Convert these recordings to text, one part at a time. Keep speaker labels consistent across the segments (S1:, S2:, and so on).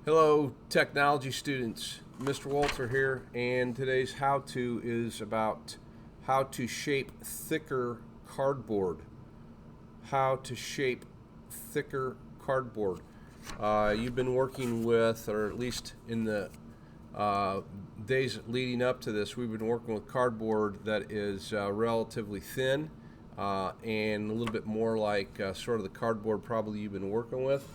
S1: Hello, technology students. Mr. Walter here, and today's how-to is about how to shape thicker cardboard. How to shape thicker cardboard. You've been working with, or at least in the days leading up to this, we've been working with cardboard that is relatively thin and a little bit more like sort of the cardboard probably you've been working with.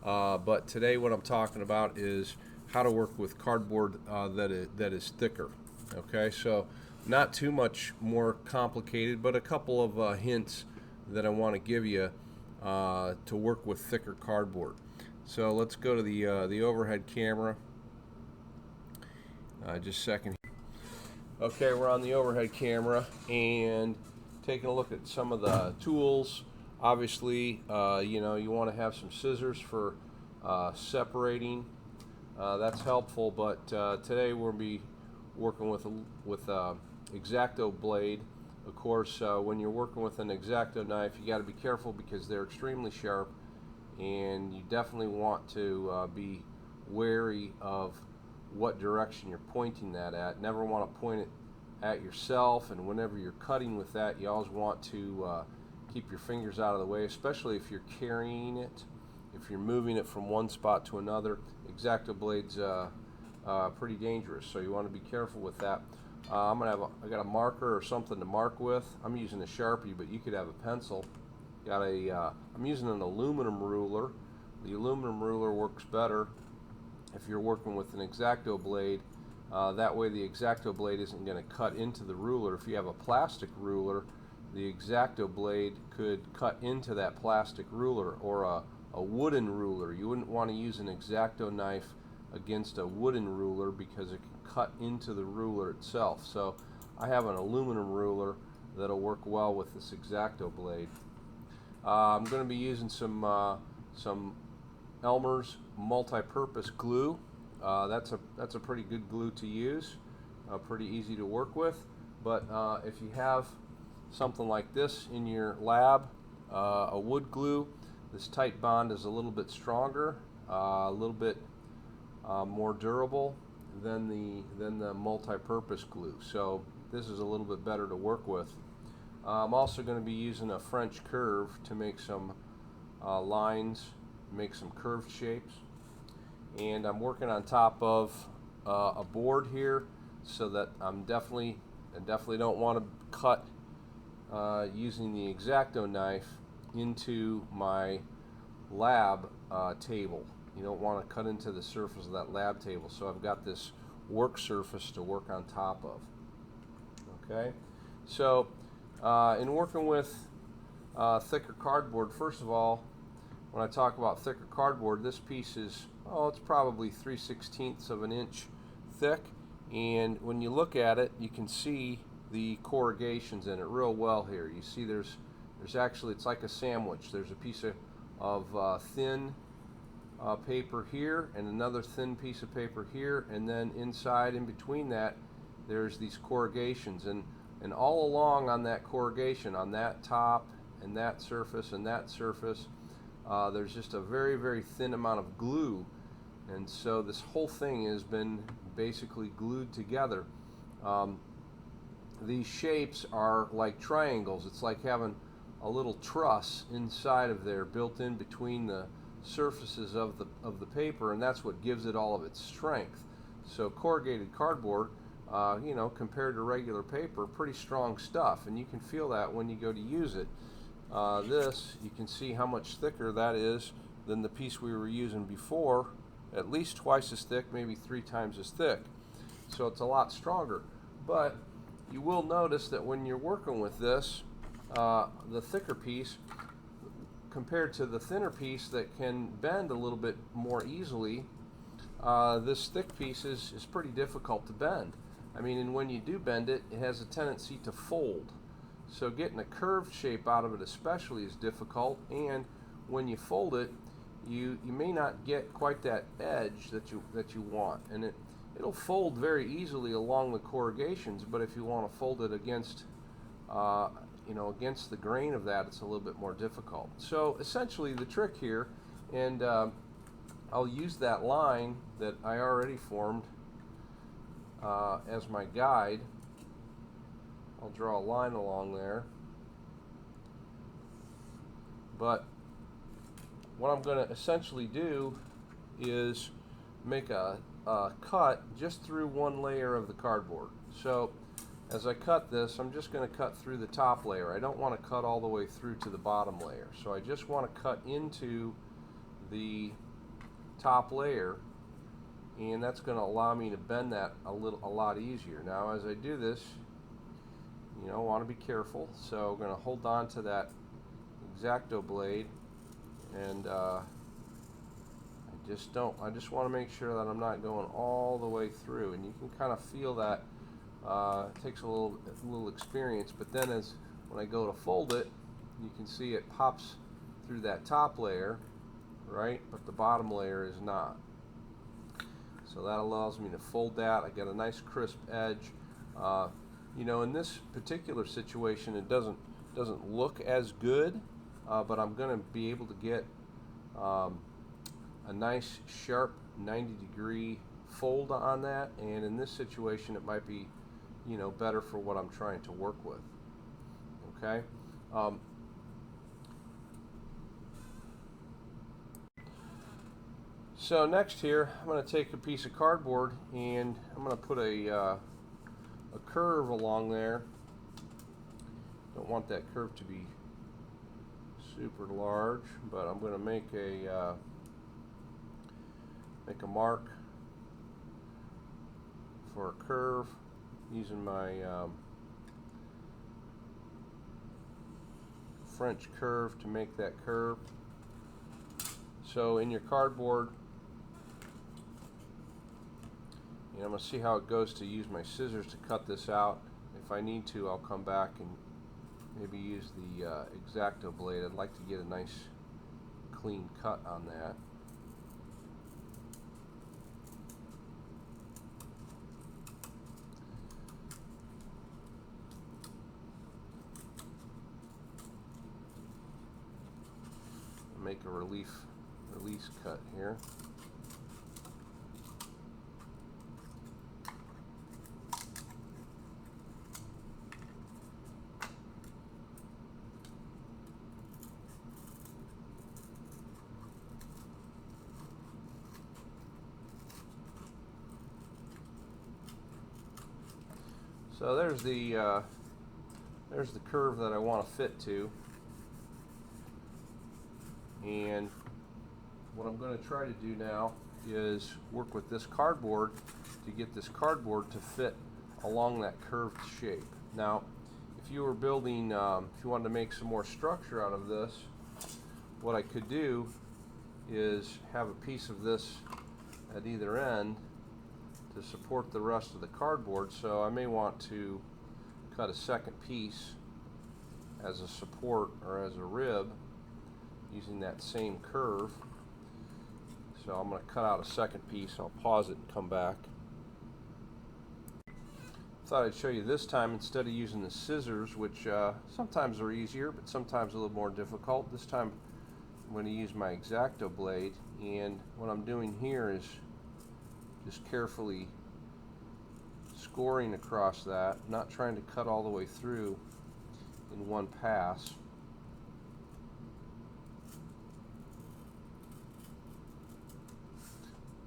S1: But today what I'm talking about is how to work with cardboard that is thicker. Okay, so not too much more complicated, but a couple of hints that I want to give you to work with thicker cardboard. So let's go to the overhead camera. Just a second. Okay, we're on the overhead camera and taking a look at some of the tools. Obviously, you want to have some scissors for separating. That's helpful, but today we'll be working with X-Acto blade. Of course, when you're working with an X-Acto knife, you got to be careful because they're extremely sharp, and you definitely want to be wary of what direction you're pointing that at. Never want to point it at yourself, and whenever you're cutting with that, you always want to keep your fingers out of the way, especially if you're carrying it, if you're moving it from one spot to another. X-Acto blades pretty dangerous, so you want to be careful with that. I got a marker or something to mark with. I'm using a Sharpie, but you could have a pencil. I'm using an aluminum ruler. The aluminum ruler works better if you're working with an X-Acto blade. That way the X-Acto blade isn't going to cut into the ruler. If you have a plastic ruler, the X-Acto blade could cut into that plastic ruler, or a wooden ruler. You wouldn't want to use an X-Acto knife against a wooden ruler because it can cut into the ruler itself. So I have an aluminum ruler that'll work well with this X-Acto blade. I'm going to be using some Elmer's multi-purpose glue. That's a pretty good glue to use, pretty easy to work with. But if you have something like this in your lab, a wood glue, this tight bond is a little bit stronger, a little bit more durable than the multi-purpose glue. So this is a little bit better to work with. I'm also going to be using a French curve to make some lines, make some curved shapes. And I'm working on top of a board here, so that I definitely don't want to cut using the X-Acto knife into my lab table. You don't want to cut into the surface of that lab table, so I've got this work surface to work on top of. Okay, so in working with thicker cardboard, first of all, when I talk about thicker cardboard, this piece is, it's probably 3/16 of an inch thick, and when you look at it, you can see the corrugations in it real well here. You see there's actually, it's like a sandwich. There's a piece of thin paper here, and another thin piece of paper here, and then inside, in between that, there's these corrugations, and all along on that corrugation, on that top and that surface and that surface, there's just a very, very thin amount of glue, and so this whole thing has been basically glued together. These shapes are like triangles. It's like having a little truss inside of there, built in between the surfaces of the paper, and that's what gives it all of its strength. So corrugated cardboard, compared to regular paper, pretty strong stuff, and you can feel that when you go to use it. This, you can see how much thicker that is than the piece we were using before, at least twice as thick, maybe 3 times as thick. So it's a lot stronger. But you will notice that when you're working with this, the thicker piece compared to the thinner piece that can bend a little bit more easily, this thick piece is pretty difficult to bend. I mean, and when you do bend it, it has a tendency to fold. So getting a curved shape out of it especially is difficult, and when you fold it, you may not get quite that edge that you want, and it'll fold very easily along the corrugations, but if you want to fold it against against the grain of that, it's a little bit more difficult. So essentially the trick here, and I'll use that line that I already formed as my guide. I'll draw a line along there. But what I'm going to essentially do is make a cut just through one layer of the cardboard. So as I cut this, I'm just going to cut through the top layer. I don't want to cut all the way through to the bottom layer. So I just want to cut into the top layer, and that's going to allow me to bend that a lot easier. Now as I do this, I want to be careful. So I'm going to hold on to that X-Acto blade, and I just want to make sure that I'm not going all the way through. And you can kind of feel that it takes a little experience, but then when I go to fold it, you can see it pops through that top layer, right? But the bottom layer is not. So that allows me to fold that. I get a nice crisp edge. In this particular situation, it doesn't look as good, but I'm going to be able to get a nice sharp 90-degree fold on that, and in this situation it might be better for what I'm trying to work with. Okay. So next here, I'm going to take a piece of cardboard and I'm going to put a curve along there. Don't want that curve to be super large, but I'm going to make a mark for a curve using my French curve to make that curve. So in your cardboard, I'm going to see how it goes to use my scissors to cut this out. If I need to, I'll come back and maybe use the X-Acto blade. I'd like to get a nice clean cut on that. Make a release cut here. So there's the curve that I want to fit to. And what I'm going to try to do now is work with this cardboard to get this cardboard to fit along that curved shape. Now, if you were building, if you wanted to make some more structure out of this, what I could do is have a piece of this at either end to support the rest of the cardboard. So I may want to cut a second piece as a support or as a rib using that same curve. So I'm going to cut out a second piece. I'll pause it and come back. Thought I'd show you this time, instead of using the scissors, which sometimes are easier but sometimes a little more difficult, this time I'm going to use my X-Acto blade, and what I'm doing here is just carefully scoring across that, not trying to cut all the way through in one pass.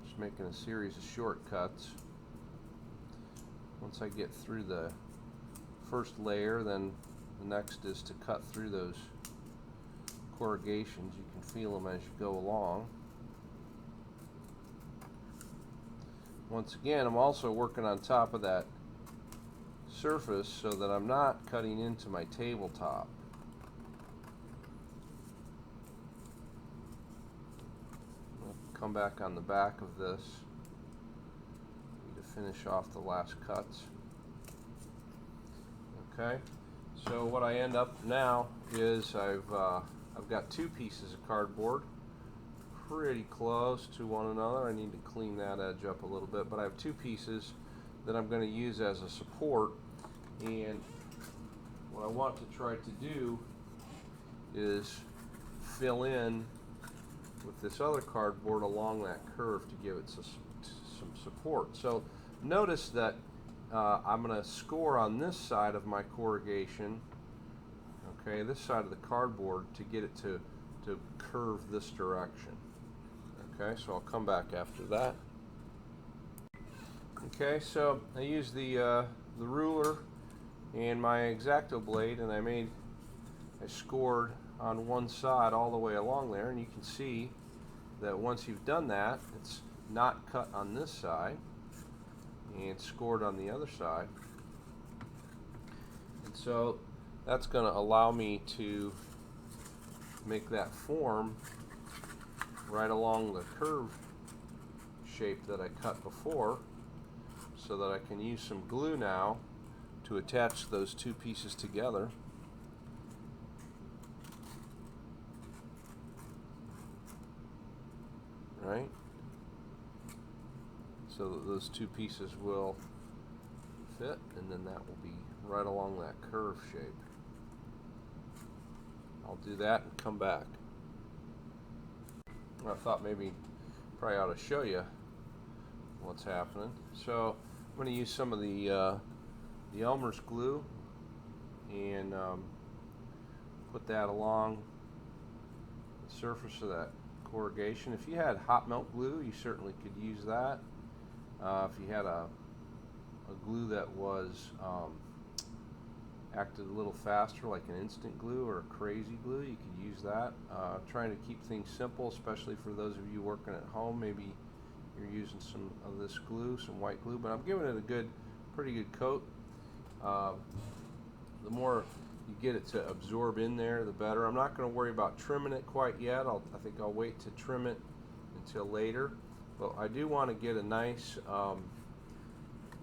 S1: Just making a series of shortcuts. Once I get through the first layer, then the next is to cut through those corrugations. You can feel them as you go along. Once again, I'm also working on top of that surface so that I'm not cutting into my tabletop. I'll come back on the back of this to finish off the last cuts. Okay, so what I end up now is I've got two pieces of cardboard pretty close to one another. I need to clean that edge up a little bit, but I have two pieces that I'm going to use as a support, and what I want to try to do is fill in with this other cardboard along that curve to give it some support. So notice that I'm going to score on this side of my corrugation, okay, this side of the cardboard, to get it to curve this direction. Okay, so I'll come back after that. Okay, so I used the ruler and my X-Acto blade, and I scored on one side all the way along there, and you can see that once you've done that, it's not cut on this side and scored on the other side. And so that's going to allow me to make that form right along the curve shape that I cut before, so that I can use some glue now to attach those two pieces together. Right? So that those two pieces will fit, and then that will be right along that curve shape. I'll do that and come back. I thought maybe probably ought to show you what's happening. So I'm going to use some of the Elmer's glue and put that along the surface of that corrugation. If you had hot melt glue, you certainly could use that. If you had a glue that was acted a little faster, like an instant glue or a crazy glue, you could use that. Trying to keep things simple, especially for those of you working at home. Maybe you're using some of this glue, some white glue, but I'm giving it a pretty good coat. The more you get it to absorb in there, the better. I'm not going to worry about trimming it quite yet. I think I'll wait to trim it until later. But I do want to get a nice,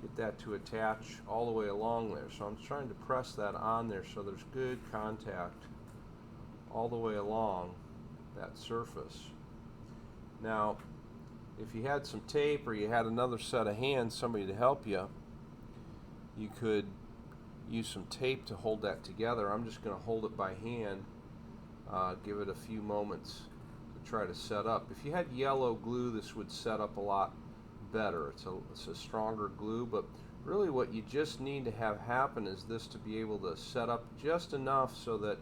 S1: get that to attach all the way along there. So I'm trying to press that on there so there's good contact all the way along that surface. Now, if you had some tape or you had another set of hands, somebody to help you, you could use some tape to hold that together. I'm just going to hold it by hand, give it a few moments to try to set up. If you had yellow glue, this would set up a lot better. It's a stronger glue, but really what you just need to have happen is this to be able to set up just enough so that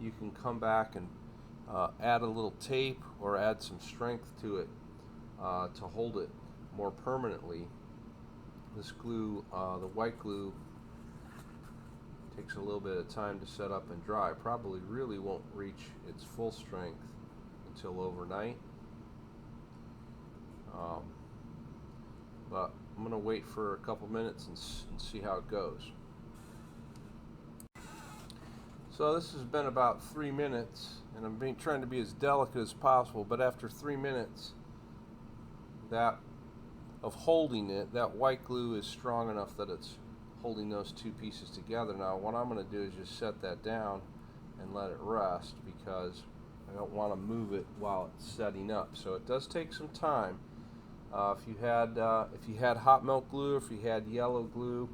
S1: you can come back and add a little tape or add some strength to it to hold it more permanently. This glue, the white glue, takes a little bit of time to set up and dry. Probably really won't reach its full strength until overnight. But I'm going to wait for a couple minutes and see how it goes. So this has been about 3 minutes, and I'm trying to be as delicate as possible, but after 3 minutes of holding it, that white glue is strong enough that it's holding those two pieces together. Now what I'm going to do is just set that down and let it rest, because I don't want to move it while it's setting up. So it does take some time. If you had hot melt glue, if you had yellow glue,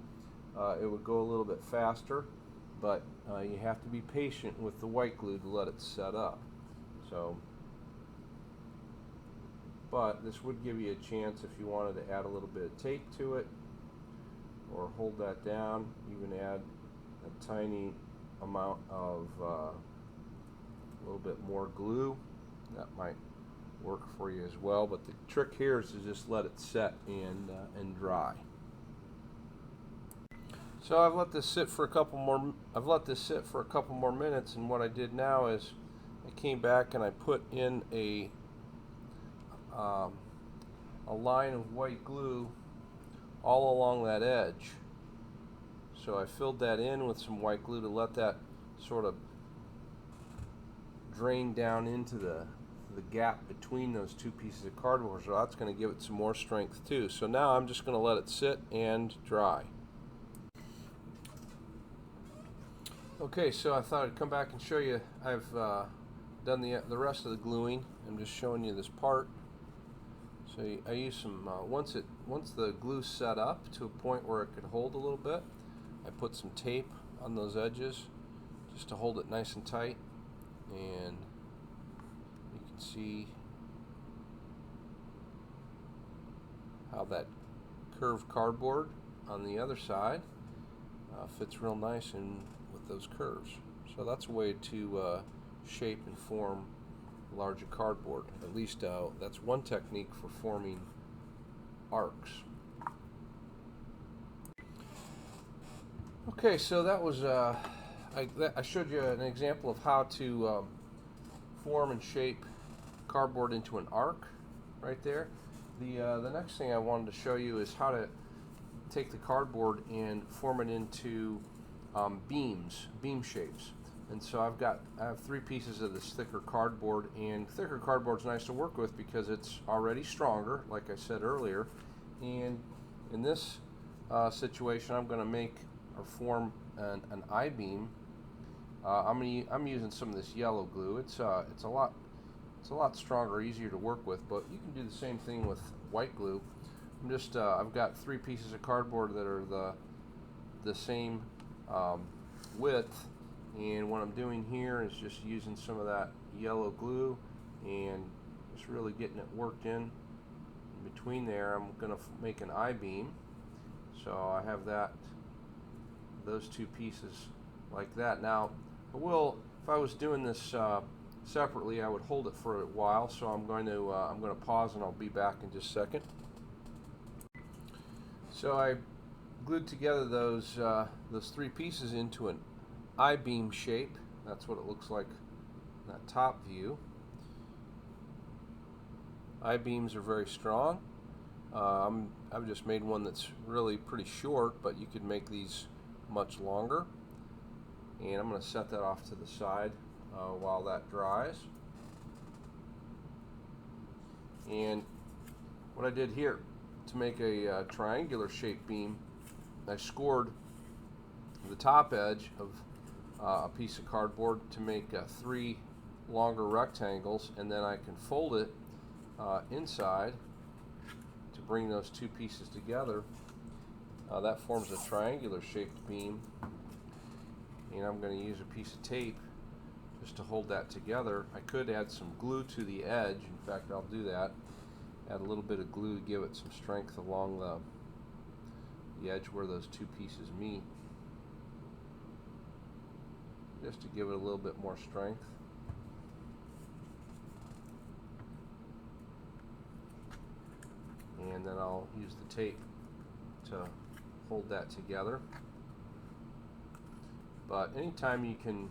S1: it would go a little bit faster, but you have to be patient with the white glue to let it set up. So, but this would give you a chance if you wanted to add a little bit of tape to it, or hold that down, even add a tiny amount of a little bit more glue. That might work for you as well, but the trick here is to just let it set and dry. So I've let this sit for a couple more minutes, and what I did now is I came back and I put in a line of white glue all along that edge. So I filled that in with some white glue to let that sort of drain down into the gap between those two pieces of cardboard. So that's going to give it some more strength too. So now I'm just going to let it sit and dry. Okay, so I thought I'd come back and show you. I've done the rest of the gluing. I'm just showing you this part. So I use some, once the glue's set up to a point where it could hold a little bit, I put some tape on those edges just to hold it nice and tight. And you can see how that curved cardboard on the other side fits real nice in with those curves. So that's a way to shape and form larger cardboard. At least that's one technique for forming arcs. Okay, so that was I showed you an example of how to form and shape cardboard into an arc right there. The next thing I wanted to show you is how to take the cardboard and form it into beam shapes. And so I have 3 pieces of this thicker cardboard, and thicker cardboard is nice to work with because it's already stronger, like I said earlier. And in this situation, I'm going to make or form an I-beam. I'm using some of this yellow glue. It's a lot stronger, easier to work with, but you can do the same thing with white glue. I've got 3 pieces of cardboard that are the same width, and what I'm doing here is just using some of that yellow glue and just really getting it worked in between there. I'm going to make an I-beam, so I have those 2 pieces like that. Now, if I was doing this separately, I would hold it for a while, so I'm going to pause and I'll be back in just a second. So I glued together those 3 pieces into an I-beam shape. That's what it looks like in that top view. I-beams are very strong. I've just made one that's really pretty short, but you could make these much longer. And I'm going to set that off to the side while that dries. And what I did here to make a triangular shaped beam, I scored the top edge of a piece of cardboard to make 3 longer rectangles, and then I can fold it inside to bring those 2 pieces together. That forms a triangular shaped beam, and I'm going to use a piece of tape just to hold that together. I could add some glue to the edge. In fact, I'll do that. Add a little bit of glue to give it some strength along the edge where those 2 pieces meet, just to give it a little bit more strength. And then I'll use the tape to hold that together. But anytime you can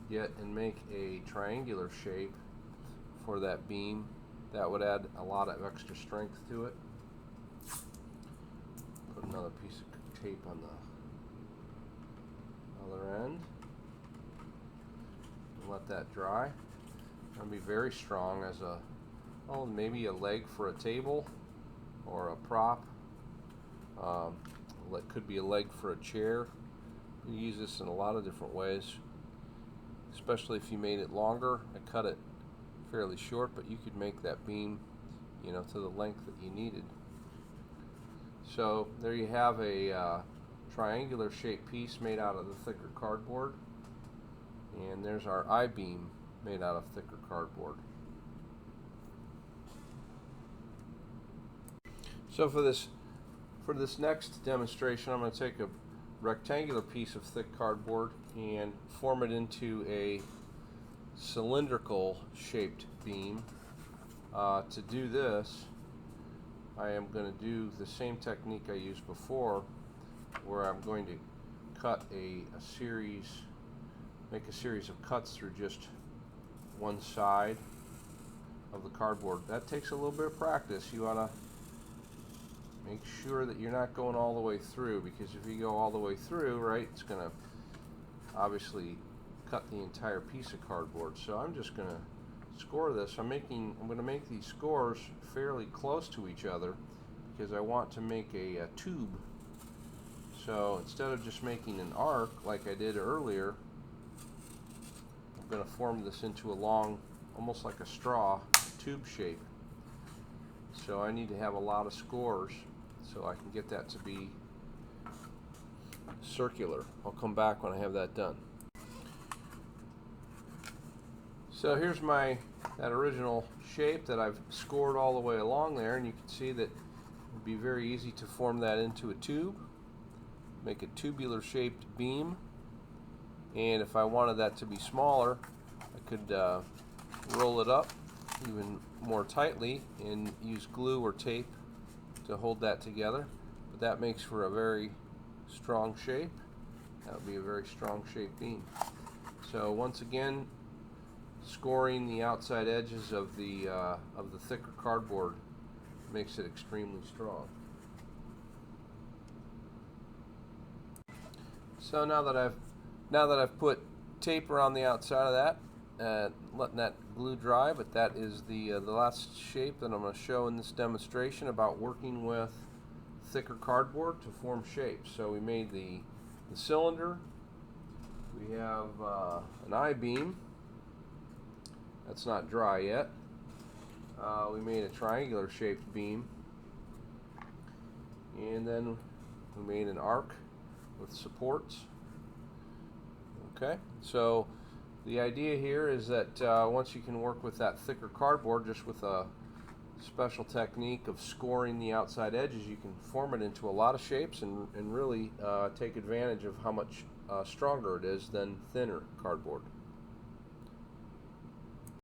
S1: get and make a triangular shape for that beam, that would add a lot of extra strength to it. Put another piece of tape on the other end and let that dry. It'll be very strong as maybe a leg for a table or a prop. It could be a leg for a chair. You use this in a lot of different ways, especially if you made it longer. I cut it fairly short, but you could make that beam, to the length that you needed. So there you have a triangular shaped piece made out of the thicker cardboard, and there's our I-beam made out of thicker cardboard. So for this next demonstration, I'm going to take a rectangular piece of thick cardboard and form it into a cylindrical shaped beam. To do this, I am going to do the same technique I used before, where I'm going to cut make a series of cuts through just one side of the cardboard. That takes a little bit of practice. You want to make sure that you're not going all the way through, because if you go all the way through, right, it's going to obviously cut the entire piece of cardboard. So I'm just going to score this. I'm going to make these scores fairly close to each other because I want to make a tube. So instead of just making an arc like I did earlier, I'm going to form this into a long, almost like a straw, tube shape. So I need to have a lot of scores so I can get that to be circular. I'll come back when I have that done. So here's that original shape that I've scored all the way along there, and you can see that It'd be very easy to form that into a tube, make a tubular shaped beam, and if I wanted that to be smaller, I could roll it up even more tightly and use glue or tape to hold that together. But that makes for a very strong shape. That would be a very strong shaped beam. So once again, scoring the outside edges of the thicker cardboard makes it extremely strong. So now that I've put tape around the outside of that, letting that glue dry, but that is the last shape that I'm going to show in this demonstration about working with thicker cardboard to form shapes. So we made the cylinder. We have an I-beam. That's not dry yet. We made a triangular shaped beam, and then we made an arc with supports. Okay, so the idea here is that once you can work with that thicker cardboard just with a special technique of scoring the outside edges, you can form it into a lot of shapes and really take advantage of how much stronger it is than thinner cardboard.